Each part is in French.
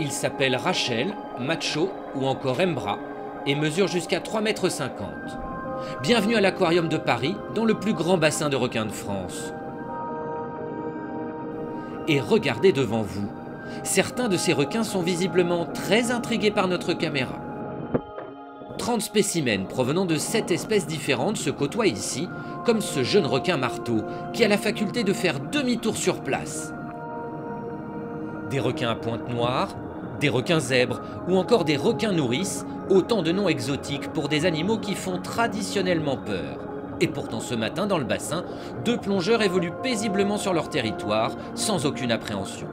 Il s'appelle Rachel, Macho ou encore Embra et mesure jusqu'à 3,50 m. Bienvenue à l'aquarium de Paris, dans le plus grand bassin de requins de France. Et regardez devant vous. Certains de ces requins sont visiblement très intrigués par notre caméra. 30 spécimens provenant de 7 espèces différentes se côtoient ici, comme ce jeune requin marteau qui a la faculté de faire demi-tour sur place. Des requins à pointe noire, des requins zèbres ou encore des requins nourrices, autant de noms exotiques pour des animaux qui font traditionnellement peur. Et pourtant ce matin dans le bassin, 2 plongeurs évoluent paisiblement sur leur territoire sans aucune appréhension.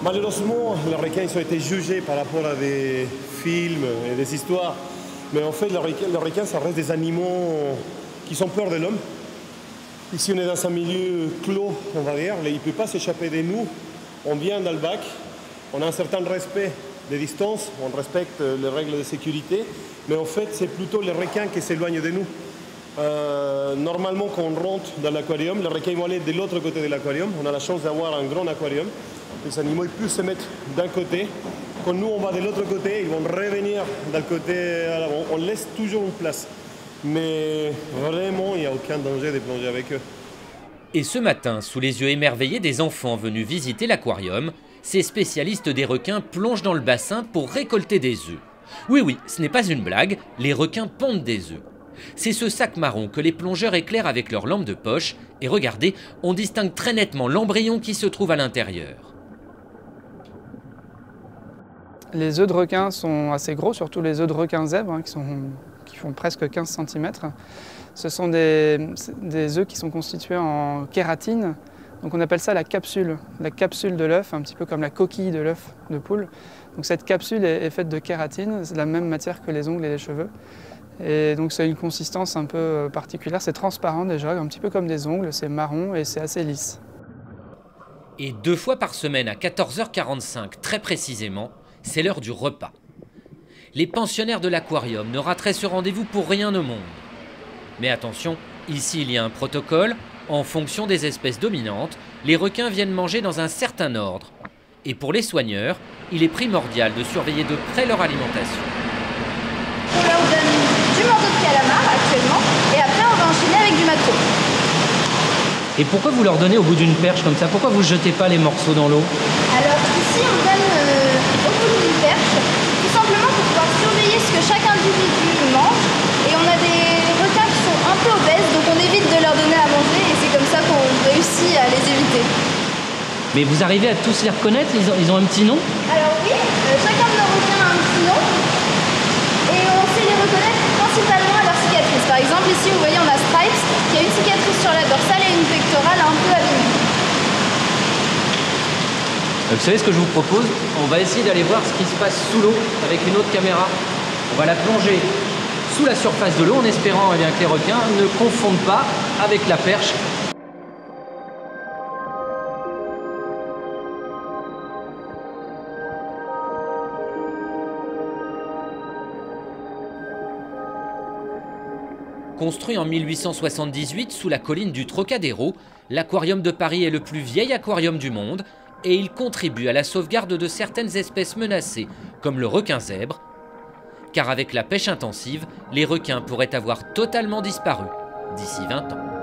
Malheureusement, les requins ils ont été jugés par rapport à des films et des histoires. Mais en fait, les requins, ça reste des animaux qui ont peur de l'homme. Ici, on est dans un milieu clos, on va dire. Il ne peut pas s'échapper de nous. On vient dans le bac. On a un certain respect des distances. On respecte les règles de sécurité. Mais en fait, c'est plutôt les requins qui s'éloignent de nous. Normalement, quand on rentre dans l'aquarium, les requins vont aller de l'autre côté de l'aquarium. On a la chance d'avoir un grand aquarium. Les animaux ils peuvent se mettre d'un côté. Quand nous, on va de l'autre côté, ils vont revenir d'un côté à l'avant. On laisse toujours une place. Mais vraiment, il n'y a aucun danger de plonger avec eux. Et ce matin, sous les yeux émerveillés des enfants venus visiter l'aquarium, ces spécialistes des requins plongent dans le bassin pour récolter des œufs. Oui, ce n'est pas une blague, les requins pondent des œufs. C'est ce sac marron que les plongeurs éclairent avec leur lampe de poche. Et regardez, on distingue très nettement l'embryon qui se trouve à l'intérieur. Les œufs de requin sont assez gros, surtout les œufs de requin zèbre, hein, qui font presque 15 cm. Ce sont des œufs qui sont constitués en kératine. Donc on appelle ça la capsule de l'œuf, un petit peu comme la coquille de l'œuf de poule. Donc cette capsule est faite de kératine, c'est la même matière que les ongles et les cheveux. Et donc c'est une consistance un peu particulière, c'est transparent déjà, un petit peu comme des ongles, c'est marron et c'est assez lisse. Et 2 fois par semaine à 14h45 très précisément, c'est l'heure du repas. Les pensionnaires de l'aquarium ne rateraient ce rendez-vous pour rien au monde. Mais attention, ici il y a un protocole. En fonction des espèces dominantes, les requins viennent manger dans un certain ordre. Et pour les soigneurs, il est primordial de surveiller de près leur alimentation. On leur donne du morceau de calamar actuellement, et après on va enchaîner avec du maquereau. Et pourquoi vous leur donnez au bout d'une perche comme ça? Pourquoi vous ne jetez pas les morceaux dans l'eau? Alors ici on donne au bout d'une perche, tout simplement pour pouvoir surveiller ce que chaque individu mange. Et on a des requins qui sont un peu obèses, donc on évite de leur donner à manger et c'est comme ça qu'on réussit à les éviter. Mais vous arrivez à tous les reconnaître? Ils ont un petit nom? Alors oui, chacun de nos requins a un petit nom et on sait les reconnaître principalement à leur cicatrice. Par exemple ici vous voyez on a Stripes qui a une cicatrice sur la dorsale et une pectorale un peu abîmée. Vous savez ce que je vous propose? On va essayer d'aller voir ce qui se passe sous l'eau avec une autre caméra. On va la plonger sous la surface de l'eau en espérant que les requins ne confondent pas avec la perche. Construit en 1878 sous la colline du Trocadéro, l'aquarium de Paris est le plus vieil aquarium du monde et il contribue à la sauvegarde de certaines espèces menacées, comme le requin zèbre, car avec la pêche intensive, les requins pourraient avoir totalement disparu d'ici 20 ans.